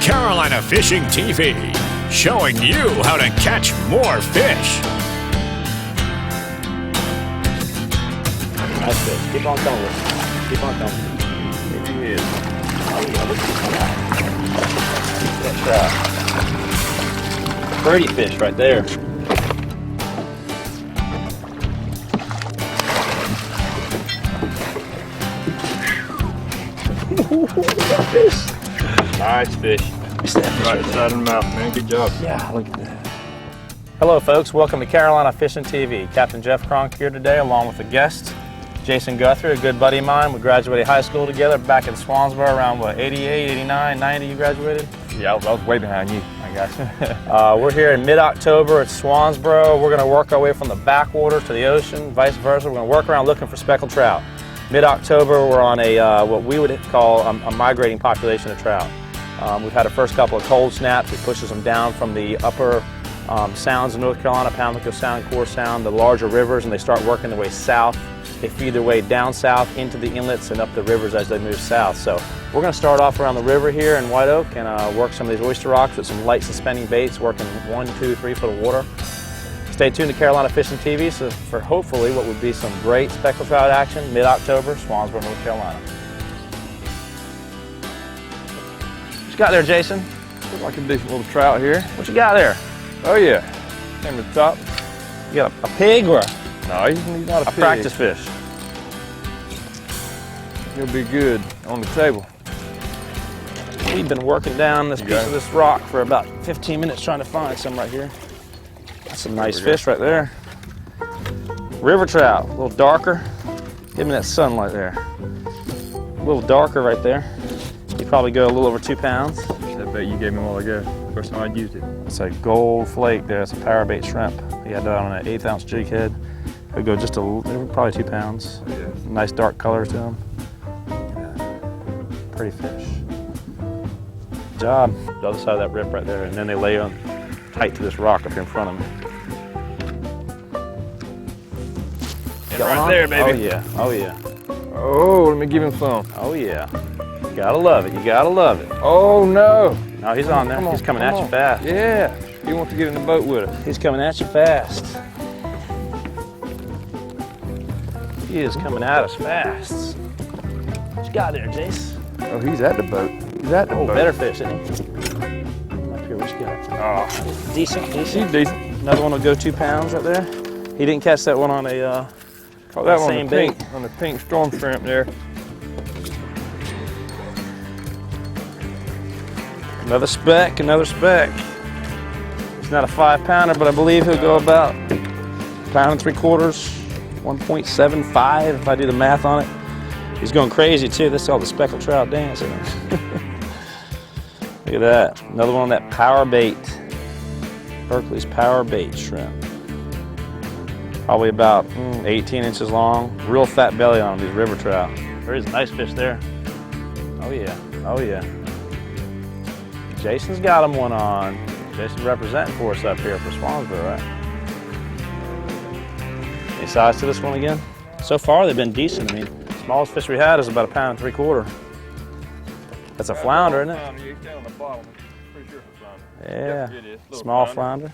Carolina Fishing TV, showing you how to catch more fish. Nice fish. Keep on coming with it. Keep on coming. There he is. Oh yeah, look at that trout. Pretty fish right there. Fish. Nice fish. Right inside of the mouth, man. Good job. Yeah, look at that. Hello, folks. Welcome to Carolina Fishing TV. Captain Jeff Cronk here today, along with a guest, Jason Guthrie, a good buddy of mine. We graduated high school together back in Swansboro around, what, 88, 89, 90 you graduated? Yeah, I was way behind you. I got you. We're here in mid-October at Swansboro. We're going to work our way from the backwater to the ocean, vice versa. We're going to work around looking for speckled trout. Mid-October, we're on a what we would call a migrating population of trout. We've had our first couple of cold snaps. It pushes them down from the upper sounds of North Carolina, Pamlico Sound, Core Sound, the larger rivers, and they start working their way south. They feed their way down south into the inlets and up the rivers as they move south. So we're going to start off around the river here in White Oak and work some of these oyster rocks with some light suspending baits, working 1, 2, 3 foot of water. Stay tuned to Carolina Fishing TV for hopefully what would be some great speckled trout action mid-October, Swansboro, North Carolina. What you got there, Jason? Looks like a decent little trout here. What you got there? Oh yeah, came to the top. You got a pig or No, he's not a pig. practice fish? He'll be good on the table. We've been working down this piece of this rock for about 15 minutes trying to find some right here. That's some nice fish right there. River trout, a little darker. Give me that sunlight there. A little darker right there. You probably go a little over 2 pounds. That bait you gave me a while ago. First time I'd used it. It's a gold flake there. It's a power bait shrimp. He had that on an 1/8 ounce jig head. It'll go just probably 2 pounds. Yeah. Nice dark color to them. Pretty fish. Good job. The other side of that rip right there, and then they lay on tight to this rock up here in front of me. Right there, baby. Oh yeah. Oh yeah. Oh, let me give him some. Oh yeah. You gotta love it. You gotta love it. Oh no. No, he's on there. He's coming at you fast. Yeah. He wants to get in the boat with us. He's coming at you fast. He is coming at us fast. What you got there, Jace? Oh, he's at the boat. He's at the boat. Better fish, isn't he? Up here, what you got? Oh, Decent. he's decent. Another one will go 2 pounds right there. He didn't catch that one on a Caught that one same bait. on the pink storm shrimp there. Another speck, another speck. It's not a 5 pounder, but I believe he'll go about 1 3/4 pounds, 1.75 if I do the math on it. He's going crazy too. This is all the speckled trout dancing. Look at that. Another one on that power bait. Berkeley's power bait shrimp. Probably about 18 inches long. Real fat belly on them, these river trout. There is a nice fish there. Oh yeah, oh yeah. Jason's got him one on. Jason's representing for us up here for Swansboro, right? Any size to this one again? So far they've been decent. I mean, smallest fish we had is about 1 3/4 pounds. That's a flounder, isn't it? Yeah, small flounder.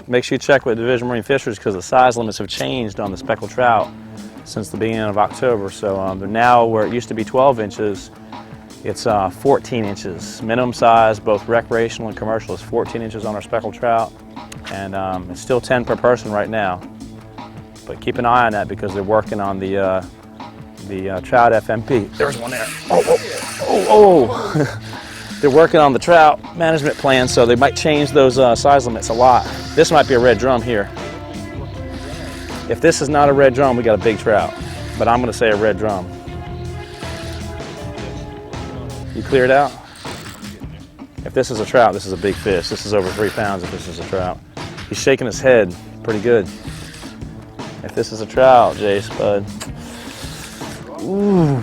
Make sure you check with Division Marine Fisheries because the size limits have changed on the speckled trout since the beginning of October. So they're now, where it used to be 12 inches, it's 14 inches. Minimum size, both recreational and commercial, is 14 inches on our speckled trout. And it's still 10 per person right now. But keep an eye on that because they're working on the trout FMP. There's one there. Oh. They're working on the trout management plan, so they might change those size limits a lot. This might be a red drum here. If this is not a red drum, we got a big trout. But I'm going to say a red drum. You cleared out? If this is a trout, this is a big fish. This is over 3 pounds if this is a trout. He's shaking his head pretty good. If this is a trout, Jace, bud. Ooh.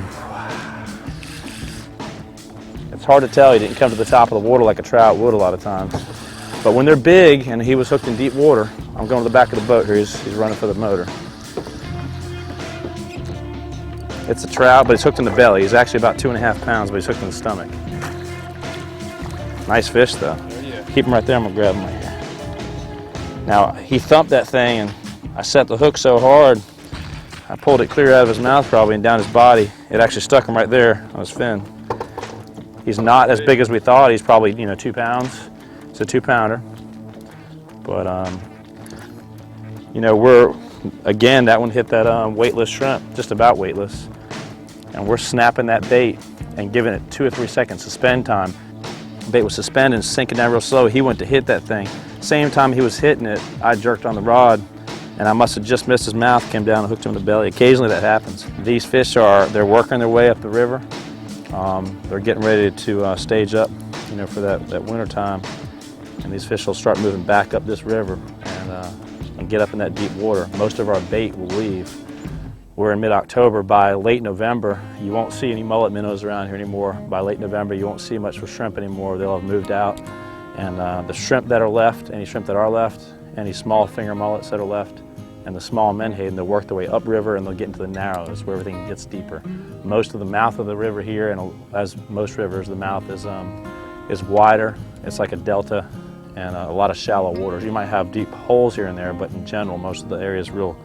It's hard to tell. He didn't come to the top of the water like a trout would a lot of times. But when they're big and he was hooked in deep water, I'm going to the back of the boat here. He's running for the motor. It's a trout, but he's hooked in the belly. He's actually about 2.5 pounds, but he's hooked in the stomach. Nice fish though. Oh, yeah. Keep him right there, I'm gonna grab him right here. Now, he thumped that thing and I set the hook so hard, I pulled it clear out of his mouth probably and down his body. It actually stuck him right there on his fin. He's not as big as we thought. He's probably, 2 pounds. It's a 2-pounder. But, again, that one hit that weightless shrimp, just about weightless. And we're snapping that bait and giving it 2 or 3 seconds suspend time. The bait was suspended and sinking down real slow. He went to hit that thing. Same time he was hitting it, I jerked on the rod and I must have just missed his mouth, came down and hooked him in the belly. Occasionally that happens. These fish they're working their way up the river. They're getting ready to stage up, for that winter time. And these fish will start moving back up this river and get up in that deep water. Most of our bait will leave. We're in mid-October. By late November, you won't see any mullet minnows around here anymore. By late November, you won't see much for shrimp anymore. They'll have moved out. And the shrimp that are left, any shrimp that are left, any small finger mullets that are left, and the small menhaden, they'll work their way upriver and they'll get into the narrows where everything gets deeper. Most of the mouth of the river here, and as most rivers, the mouth is wider. It's like a delta and a lot of shallow waters. You might have deep holes here and there, but in general, most of the area is real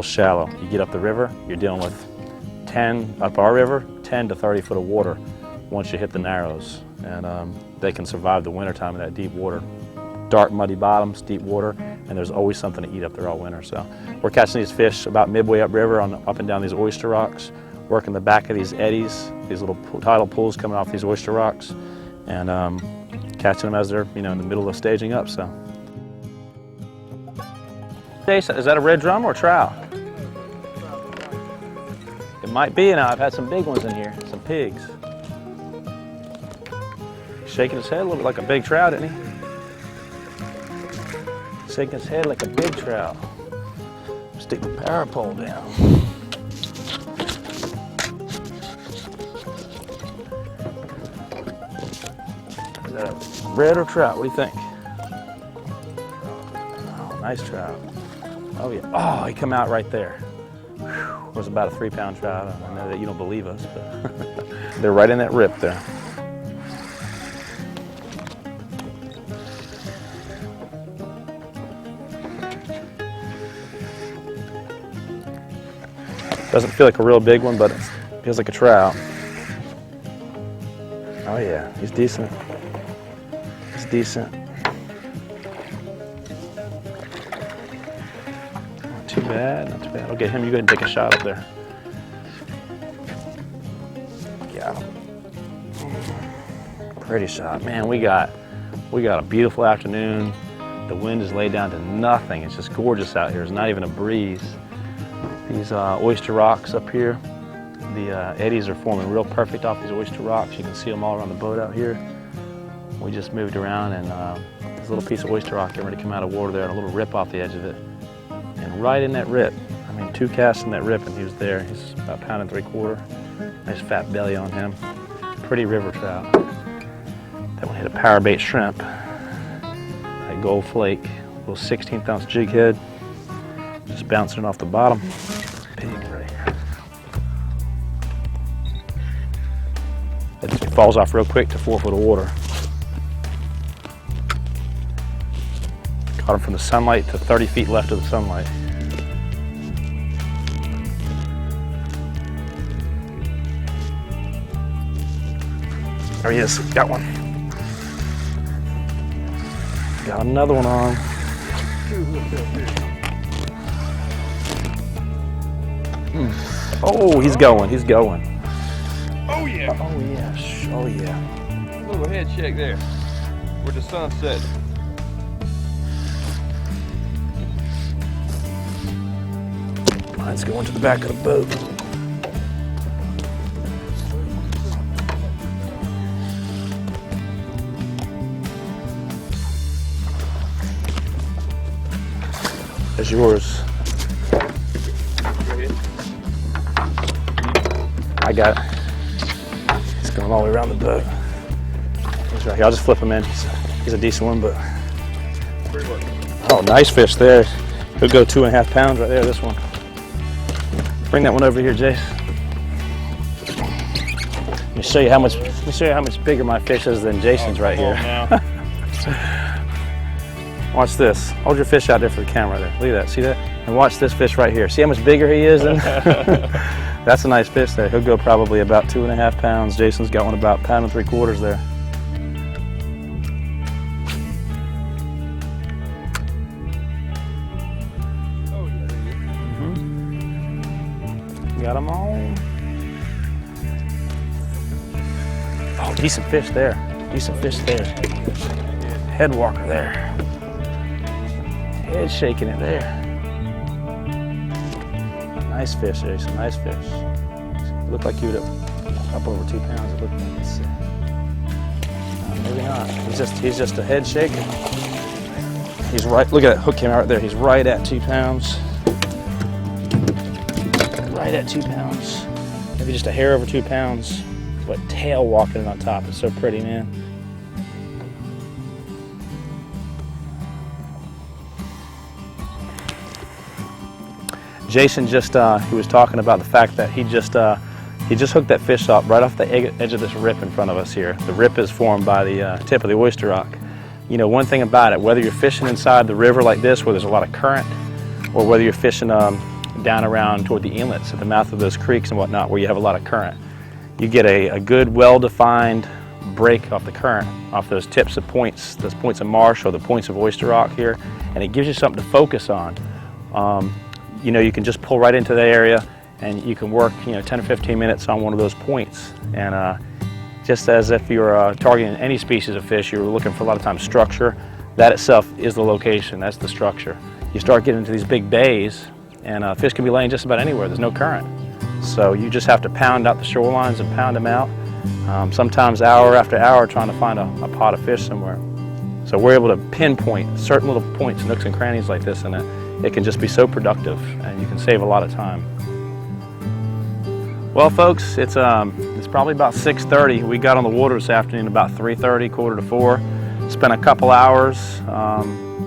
shallow. You get up the river, you're dealing with up our river, 10 to 30 foot of water once you hit the narrows. And they can survive the winter time in that deep water. Dark, muddy bottoms, deep water, and there's always something to eat up there all winter. So we're catching these fish about midway upriver up and down these oyster rocks, working the back of these eddies, these little tidal pools coming off these oyster rocks, and catching them as they're in the middle of staging up. So, is that a red drum or a trout? It might be. Now I've had some big ones in here, some pigs. Shaking his head a little bit like a big trout, isn't he? Shaking his head like a big trout. Stick the power pole down. Is that a red or trout? What do you think? Oh, nice trout. Oh yeah. Oh, he come out right there. Whew. It was about a 3-pound trout. I know that you don't believe us, but they're right in that rip there. Doesn't feel like a real big one, but it feels like a trout. Oh yeah, he's decent. He's decent. Not too bad, not too bad. I'll get him. You go ahead and take a shot up there. Got him. Pretty shot. Man, we got a beautiful afternoon. The wind is laid down to nothing. It's just gorgeous out here. There's not even a breeze. These oyster rocks up here, the eddies are forming real perfect off these oyster rocks. You can see them all around the boat out here. We just moved around and this little piece of oyster rock getting ready to come out of water there and a little rip off the edge of it. And right in that rip, 2 casts in that rip and he was there. He's about 1.75 pounds. Nice fat belly on him. Pretty river trout. That one hit a power bait shrimp. That gold flake, little 16th ounce jig head. Just bouncing off the bottom. Pig right here. It falls off real quick to 4 foot of water. Caught him from the sunlight to 30 feet left of the sunlight. There he is, got one. Got another one on. Oh, he's going, he's going. Oh yeah. Oh yeah, oh yeah. A little head shake there, where the sun set. Mine's going to the back of the boat. There's yours. I got it. He's going all the way around the boat. He's right here. I'll just flip him in. He's a decent one, but. Oh, nice fish there. He'll go 2.5 pounds right there, this one. Bring that one over here, Jace. me show you how much bigger my fish is than Jason's right here. Watch this. Hold your fish out there for the camera there. Look at that. See that? And watch this fish right here. See how much bigger he is? That's a nice fish there. He'll go probably about 2.5 pounds. Jason's got one about 1.75 pounds there. Got them all. Oh, decent fish there. Decent fish there. Head walker there. Head shaking it there. Nice fish, Jason. Nice fish. Looked like you would have up over 2 pounds. It looked like. Let's see. No, maybe not. He's just a head shaker. He's right. Look at that hook came out right there. He's right at 2 pounds. Right at 2 pounds. Maybe just a hair over 2 pounds. But tail walking on top. It's so pretty, man. Jason just he was talking about the fact that he just hooked that fish up right off the edge of this rip in front of us here. The rip is formed by the tip of the oyster rock. You know, one thing about it, whether you're fishing inside the river like this where there's a lot of current, or whether you're fishing down around toward the inlets at the mouth of those creeks and whatnot where you have a lot of current, you get a good, well-defined break off the current, off those tips of points, those points of marsh or the points of oyster rock here, and it gives you something to focus on. You know, you can just pull right into that area and you can work, you know, 10 or 15 minutes on one of those points. And just as if you're targeting any species of fish, you're looking for a lot of times structure. That itself is the location, that's the structure. You start getting into these big bays and fish can be laying just about anywhere, there's no current. So you just have to pound out the shorelines and pound them out. Sometimes hour after hour trying to find a pot of fish somewhere. So we're able to pinpoint certain little points, nooks and crannies like this, and it can just be so productive and you can save a lot of time. Well folks, it's probably about 6:30. We got on the water this afternoon about 3:30, 3:45. Spent a couple hours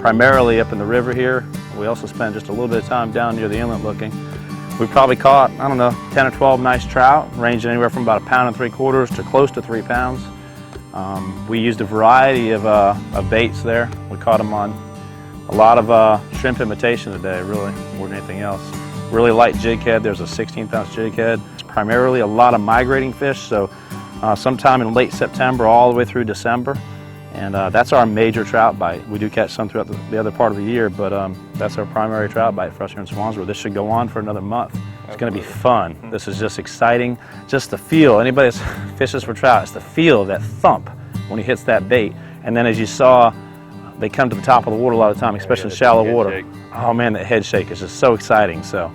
primarily up in the river here. We also spent just a little bit of time down near the inlet looking. We probably caught, I don't know, 10 or 12 nice trout, ranging anywhere from about 1.75 pounds to close to 3 pounds. We used a variety of baits there. We caught them on a lot of shrimp imitation today, really, more than anything else. Really light jig head. There's a 16th-ounce jig head. It's primarily a lot of migrating fish, so sometime in late September all the way through December. And that's our major trout bite. We do catch some throughout the other part of the year, but that's our primary trout bite for us here in Swansboro. This should go on for another month. It's going to be fun. This is just exciting. Just the feel. Anybody that fishes for trout, it's the feel of that thump when he hits that bait. And then as you saw, they come to the top of the water a lot of the time, especially in shallow water. Oh man, that head shake is just so exciting. So,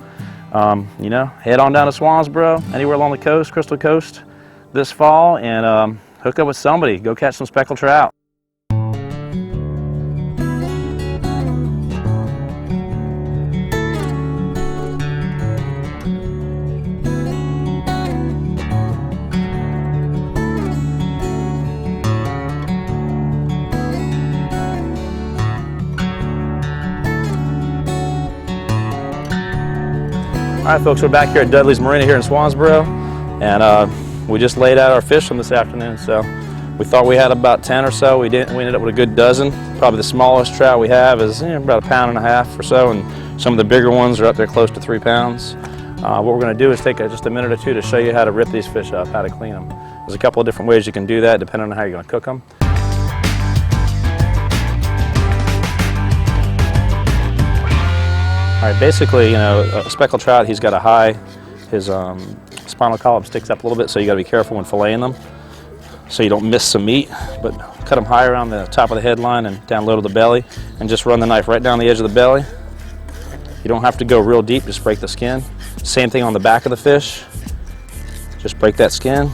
you know, head on down to Swansboro, anywhere along the coast, Crystal Coast, this fall, and hook up with somebody. Go catch some speckled trout. All right, folks, we're back here at Dudley's Marina here in Swansboro, and we just laid out our fish from this afternoon. So we thought we had about 10 or so. We ended up with a good dozen. Probably the smallest trout we have is about 1.5 pounds or so, and some of the bigger ones are up there close to 3 pounds. What we're going to do is take just a minute or two to show you how to rip these fish up, how to clean them. There's a couple of different ways you can do that depending on how you're going to cook them. All right, basically, you know, a speckled trout, he's got a high, his spinal column sticks up a little bit, so you got to be careful when filleting them so you don't miss some meat. But cut them high around the top of the headline and down low to the belly, and just run the knife right down the edge of the belly. You don't have to go real deep, just break the skin. Same thing on the back of the fish. Just break that skin.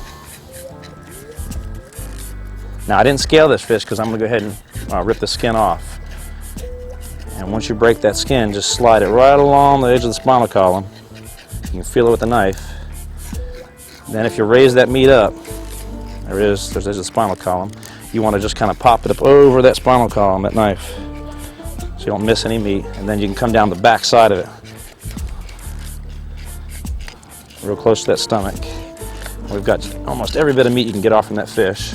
Now, I didn't scale this fish because I'm going to go ahead and rip the skin off. And once you break that skin, just slide it right along the edge of the spinal column. You can feel it with the knife. Then if you raise that meat up, there's the spinal column. You want to just kind of pop it up over that spinal column, that knife, so you don't miss any meat. And then you can come down the back side of it, real close to that stomach. We've got almost every bit of meat you can get off from that fish.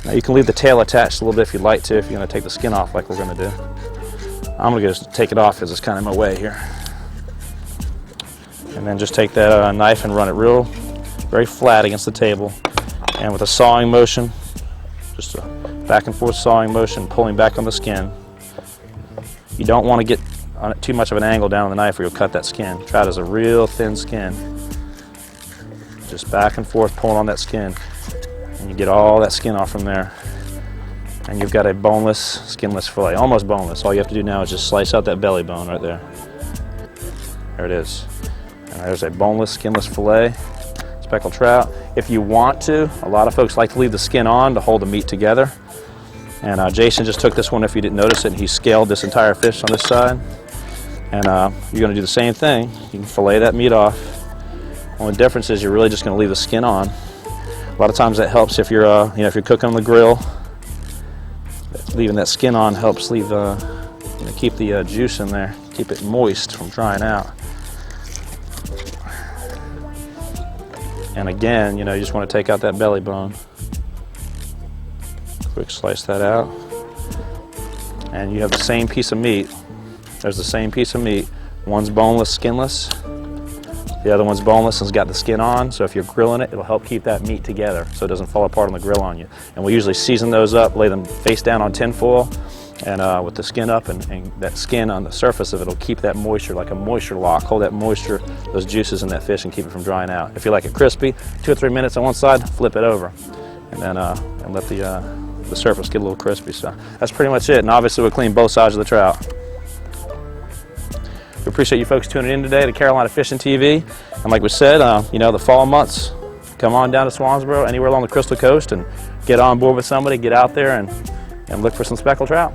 Now you can leave the tail attached a little bit if you'd like to, if you're going to take the skin off like we're going to do. I'm going to just take it off because it's kind of in my way here. And then just take that knife and run it very flat against the table. And with a sawing motion, just a back and forth sawing motion, pulling back on the skin. You don't want to get on too much of an angle down on the knife or you'll cut that skin. Trout has a real thin skin. Just back and forth pulling on that skin. And you get all that skin off from there. And you've got a boneless, skinless fillet, almost boneless. All you have to do now is just slice out that belly bone right there. There it is. And there's a boneless, skinless fillet, speckled trout. If you want to, a lot of folks like to leave the skin on to hold the meat together. And Jason just took this one, if you didn't notice it, and he scaled this entire fish on this side. And you're going to do the same thing. You can fillet that meat off. Only difference is you're really just going to leave the skin on. A lot of times that helps if you're, if you're cooking on the grill. Leaving that skin on helps leave, keep the juice in there, keep it moist from drying out. And again, you just want to take out that belly bone. Quick slice that out. And you have the same piece of meat. There's the same piece of meat. One's boneless, skinless. The other one's boneless and has got the skin on. So if you're grilling it, it'll help keep that meat together so it doesn't fall apart on the grill on you. And we usually season those up, lay them face down on tin foil, and with the skin up, and that skin on the surface of it will keep that moisture, like a moisture lock, hold that moisture, those juices in that fish, and keep it from drying out. If you like it crispy, 2 or 3 minutes on one side, flip it over, and then and let the surface get a little crispy. So that's pretty much it. And obviously we'll clean both sides of the trout. We appreciate you folks tuning in today to Carolina Fishing TV. And like we said, the fall months, come on down to Swansboro, anywhere along the Crystal Coast, and get on board with somebody, get out there and look for some speckled trout.